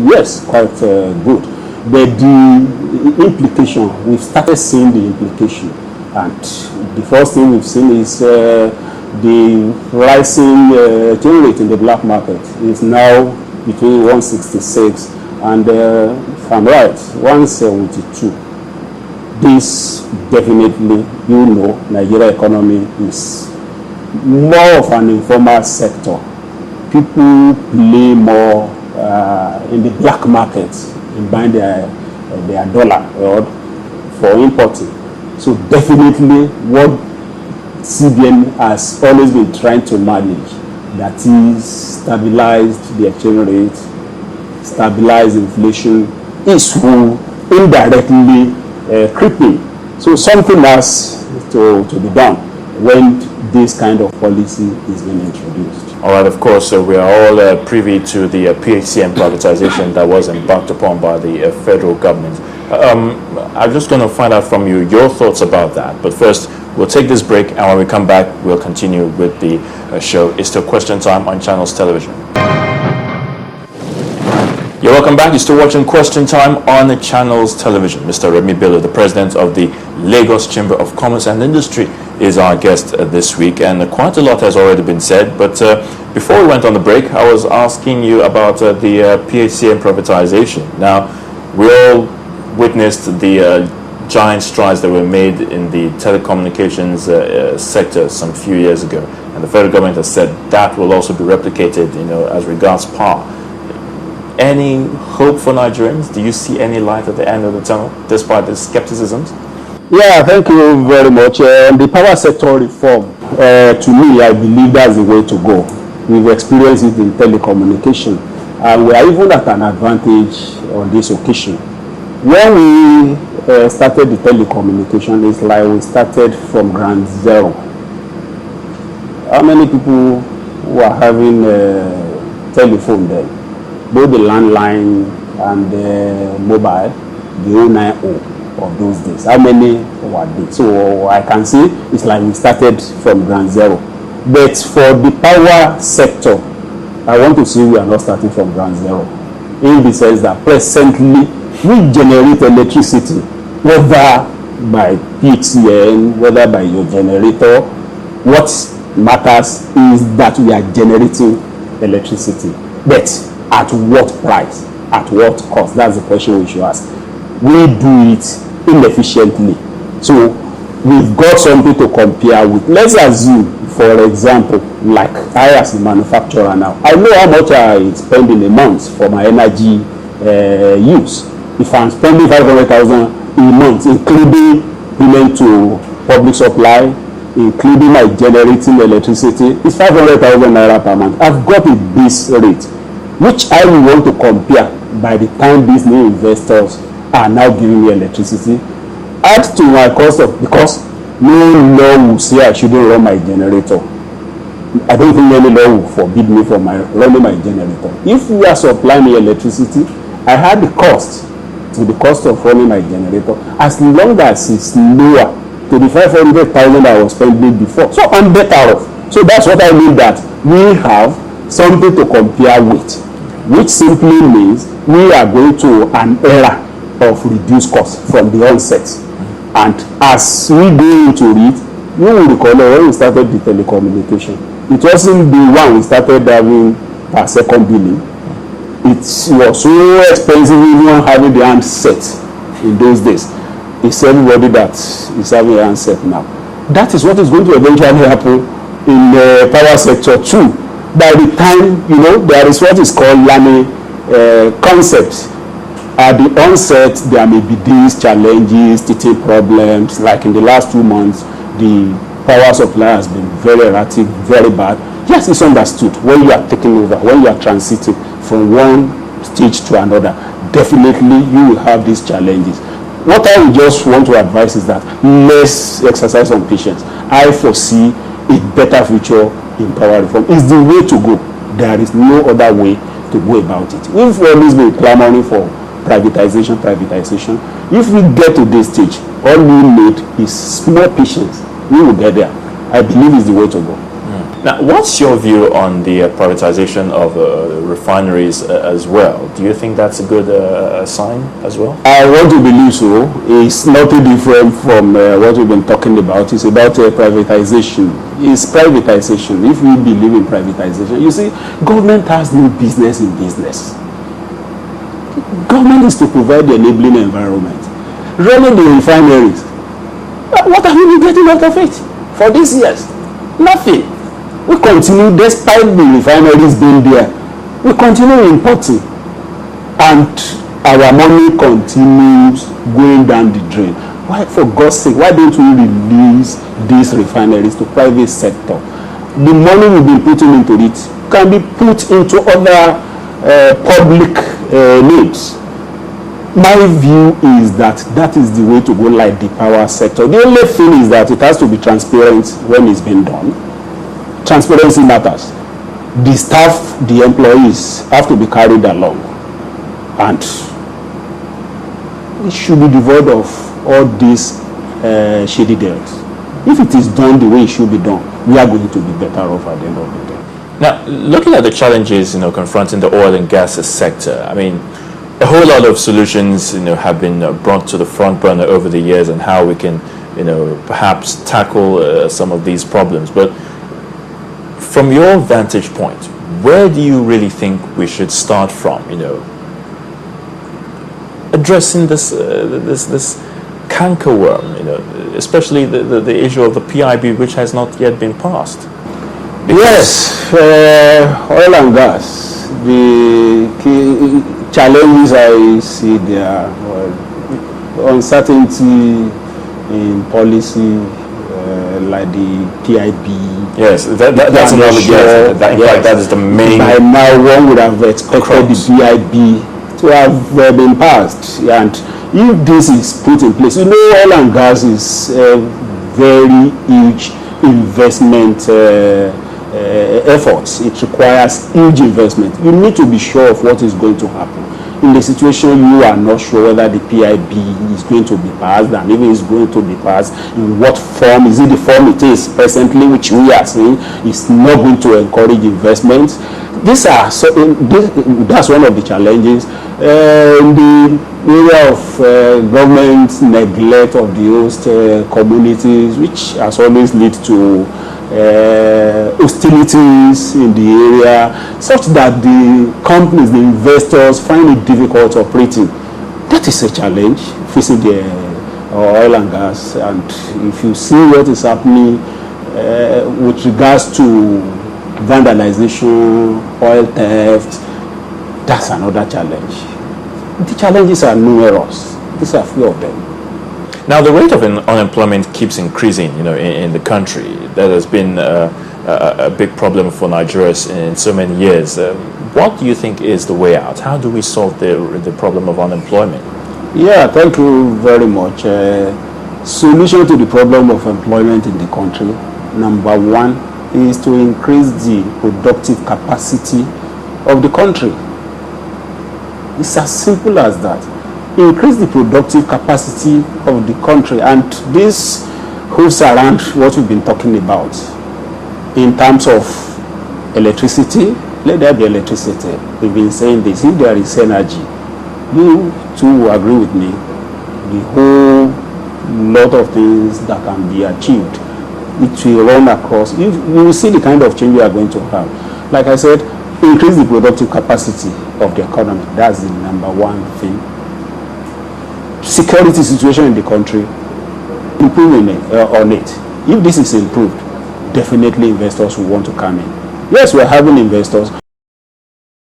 yes, quite good. But the implication, we've started seeing the implication. And the first thing we've seen is the rising exchange rate in the black market is now between 166 and, if I'm right, 172. This definitely, Nigeria economy is more of an informal sector. People play more in the black market in buying their dollar or for importing. So definitely what CBN has always been trying to manage, that is stabilize the exchange rate, stabilize inflation, is who indirectly creeping. So something has to be done when this kind of policy is being introduced. All right, of course, we are all privy to the PHCN privatization that was embarked upon by the federal government. I'm just going to find out from you your thoughts about that. But first, we'll take this break, and when we come back, we'll continue with the show. It's still Question Time on Channels Television. You're welcome back. You're still watching Question Time on the Channels Television. Mr. Remi Bello, the president of the Lagos Chamber of Commerce and Industry, is our guest this week. And quite a lot has already been said. But before we went on the break, I was asking you about the PHCN privatization. Now, we all witnessed the giant strides that were made in the telecommunications sector some few years ago. And the federal government has said that will also be replicated, as regards power. Any hope for Nigerians? Do you see any light at the end of the tunnel, despite the skepticisms? Yeah, thank you very much. The power sector reform, to me, I believe that's the way to go. We've experienced it in telecommunication, and we are even at an advantage on this occasion. When we started the telecommunication, it's like we started from ground zero. How many people were having a telephone then? Both the landline and the mobile, the 090 of those days. How many were there? So I can say it's like we started from ground zero. But for the power sector, I want to say we are not starting from ground zero. In the sense that presently we generate electricity, whether by PHCN, whether by your generator. What matters is that we are generating electricity. But at what price? At what cost? That's the question we should ask. We do it inefficiently. So we've got something to compare with. Let's assume, for example, like I as a manufacturer now, I know how much I spend in a month for my energy use. If I'm spending 500,000 a month, including payment to public supply, including my generating electricity, it's 500,000 naira per month. I've got a base rate, which I will want to compare by the time these new investors are now giving me electricity, add to my cost of, because no law will say I shouldn't run my generator. I don't think any law will forbid me from running my generator. If we are supplying me electricity, I had the cost to the cost of running my generator, as long as it's lower to the 500,000 I was spending before. So I'm better off. So that's what I mean, that we have something to compare with, which simply means we are going to an era of reduced cost from the onset. And as we go into it, you will recall when we started the telecommunication, it wasn't the one we started having per second billing. It was so expensive even having the handset in those days. It's everybody that is having a handset now. That is what is going to eventually happen in the power sector too. By the time, there is what is called learning concept. At the onset, there may be these challenges, teething problems. Like in the last 2 months, the power supply has been very erratic, very bad. Yes, it's understood. When you are taking over, when you are transiting from one stage to another, definitely you will have these challenges. What I would just want to advise is that let's exercise some patience. I foresee a better future in power reform. It's the way to go. There is no other way to go about it. We've always been clamoring for privatization. If we get to this stage, all we need is small patience. We will get there. I believe it's the way to go. Now, what's your view on the privatization of refineries as well? Do you think that's a good sign as well? I want to believe so. It's nothing different from what we've been talking about. It's about privatization. It's privatization. If we believe in privatization, you see, government has no business in business. Government is to provide the enabling environment. Running the refineries, what have we been getting out of it for these years? Nothing. We continue, despite the refineries being there, we continue importing, and our money continues going down the drain. Why, for God's sake, why don't we release these refineries to private sector? The money we've been putting into it can be put into other public needs. My view is that that is the way to go, like the power sector. The only thing is that it has to be transparent when it's been done. Transparency matters. The staff, the employees have to be carried along, and it should be devoid of all these shady deals. If it is done the way it should be done, we are going to be better off at the end of the day. Now, looking at the challenges, confronting the oil and gas sector, I mean, a whole lot of solutions, have been brought to the front burner over the years, and how we can, perhaps tackle some of these problems. But from your vantage point, where do you really think we should start from? Addressing this cankerworm, especially the issue of the PIB, which has not yet been passed. Yes, oil and gas. The key challenges I see there, uncertainty in policy, like the PIB. Yes, that's another guess. In fact, that is the main. By now, one would have expected the PIB to have been passed, and if this is put in place, oil and gas is a very huge investment efforts. It requires huge investment. You need to be sure of what is going to happen. In the situation you are not sure whether the PIB is going to be passed, and if it is going to be passed, in what form, is it the form it is presently, which we are seeing is not going to encourage investment. That's one of the challenges. In the area of government neglect of the host communities, which has always led to hostilities in the area, such that the companies, the investors, find it difficult operating. That is a challenge facing the oil and gas. And if you see what is happening with regards to vandalization, oil theft, that's another challenge. The challenges are numerous. These are a few of them. Now, the rate of unemployment keeps increasing, in the country. That has been a big problem for Nigeria in so many years. What do you think is the way out? How do we solve the problem of unemployment? Yeah, thank you very much. Solution to the problem of employment in the country, number one, is to increase the productive capacity of the country. It's as simple as that. Increase the productive capacity of the country, and this moves around what we've been talking about in terms of electricity. Let there be electricity. We've been saying this. If there is energy, you too will agree with me, the whole lot of things that can be achieved, it will run across. You will see the kind of change we are going to have. Like I said, increase the productive capacity of the economy. That's the number one thing. Security situation in the country, improving on it. If this is improved, definitely investors will want to come in. Yes, we're having investors.